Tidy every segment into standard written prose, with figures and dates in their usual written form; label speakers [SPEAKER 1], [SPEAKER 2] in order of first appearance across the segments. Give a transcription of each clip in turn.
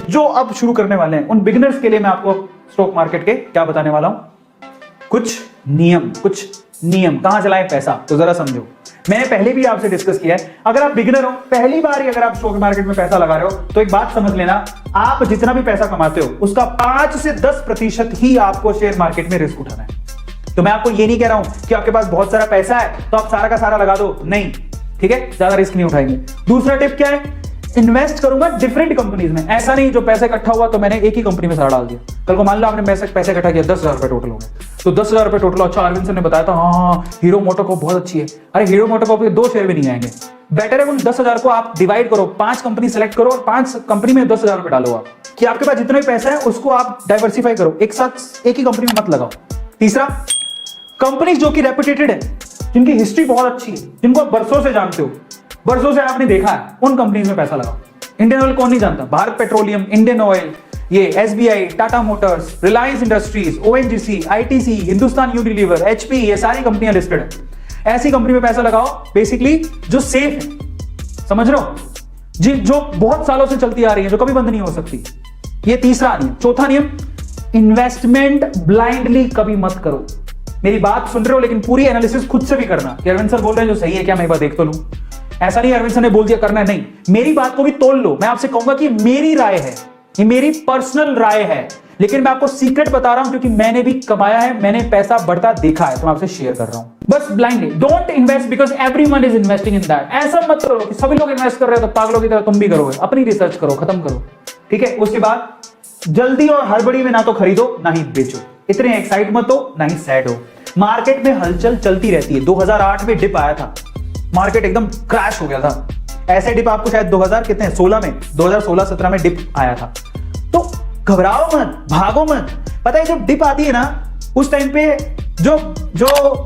[SPEAKER 1] जो अब शुरू करने वाले हैं उन बिगिनर्स के लिए मैं आपको स्टॉक मार्केट के क्या बताने वाला हूं, कुछ नियम कहां चलाएं पैसा, तो जरा समझो। मैंने पहले भी आपसे डिस्कस किया है, अगर आप बिगिनर हो, पहली बार ही अगर आप स्टॉक मार्केट में पैसा लगा रहे हो, तो एक बात समझ लेना, आप जितना भी पैसा कमाते हो उसका 5 से 10% ही आपको शेयर मार्केट में रिस्क उठाना है। तो मैं आपको ये नहीं कह रहा हूं कि आपके पास बहुत सारा पैसा है तो आप सारा का सारा लगा दो, नहीं, ठीक है, ज्यादा रिस्क नहीं उठाएंगे। दूसरा टिप क्या है, इन्वेस्ट करूंगा डिफरेंट कंपनीज में। ऐसा नहीं जो पैसा इकट्ठा हुआ तो मैंने एक ही कंपनी में सारा डाल दिया। कल को मान लो आपने पैसे इकट्ठा किया 10,000 रुपए टोटल हो गए, तो 10,000 रुपए टोटल। अच्छा, अरविंद सर ने बताया था हाँ हीरो मोटोकॉर्प बहुत अच्छी है। अरे हीरो मोटोकॉर्प के 2 शेयर भी नहीं आएंगे। बेटर है उन 10,000 को आप डिवाइड करो, 5 कंपनी सेलेक्ट करो और 5 कंपनी में 10,000 रुपए डालो आप, कि आपके पास जितना भी पैसा है उसको आप डाइवर्सिफाई करो, एक साथ एक ही कंपनी में मत लगाओ। तीसरा, कंपनीज जो कि रेपुटेटेड है, जिनकी हिस्ट्री बहुत अच्छी है, जिनको आप बरसों से जानते हो, बरसों से आपने देखा है, उन कंपनीज में पैसा लगाओ। इंडियन ऑयल कौन नहीं जानता, भारत पेट्रोलियम, इंडियन ऑयल, ये SBI, Tata Motors, Reliance industries, ONGC, ITC, Hindustan Unilever, HP, ये सारी कंपनियां लिस्टेड है। ऐसी कंपनी में पैसा लगाओ बेसिकली जो सेफ है, समझ रहे हो, जो बहुत सालों से चलती आ रही है, जो कभी बंद नहीं हो सकती। ये तीसरा नियम। चौथा नियम, इन्वेस्टमेंट ब्लाइंडली कभी मत करो। मेरी बात सुन रहे हो लेकिन पूरी एनालिसिस खुद से भी करना कि अरविंद सर बोल रहे हैं जो सही है क्या, मैं एक बार देख तो लूं। ऐसा नहीं अरविंद सर ने बोल दिया करना है, नहीं, मेरी बात को भी तोल लो। मैं आपसे कहूंगा कि मेरी राय है, ये मेरी पर्सनल राय है, लेकिन मैं आपको सीक्रेट बता रहा हूं क्योंकि मैंने भी कमाया है, मैंने पैसा बढ़ता देखा है, तो मैं आपसे शेयर कर रहा हूं। बस blindly don't invest because everyone is investing in that. ऐसा मत करो कि सभी लोग इन्वेस्ट कर रहे हो तो पागलों की तरह तुम भी करोगे। अपनी रिसर्च करो, खत्म करो, ठीक है। उसके बाद जल्दी और हड़बड़ी में ना तो खरीदो ना ही बेचो, इतने एक्साइट मत हो ना ही सैड हो। मार्केट में हलचल चलती रहती है। 2008 में डिप आया था, मार्केट एकदम क्रैश हो गया था। ऐसे डिप आपको शायद 2016 में 2016-17 में डिप आया था। तो घबराओ मत, भागो मत। पता है जब डिप आती है ना, उस टाइम पे जो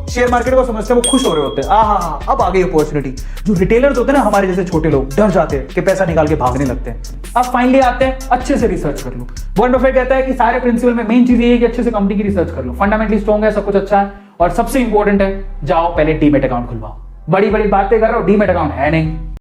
[SPEAKER 1] शेयर मार्केट को समझते हैं वो खुश हो रहे होते हैं, आहा अब आ गई अपॉर्चुनिटी। जो रिटेलर्स होते हैं ना, हमारे जैसे छोटे लोग, डर जाते हैं कि पैसा निकाल के भागने लगते हैं। अब फाइनली आते हैं, अच्छे से रिसर्च कर लो। वॉरेन बफेट कहता है कि सारे प्रिंसिपल में मेन चीज ये है कि अच्छे से कंपनी की रिसर्च कर लो, फंडामेंटली स्ट्रॉन्ग है, सब कुछ अच्छा है, और सबसे इंपॉर्टेंट है जाओ पहले डीमैट अकाउंट खुलवाओ। बड़ी बड़ी बातें कर रहे हो, डीमैट अकाउंट है नहीं।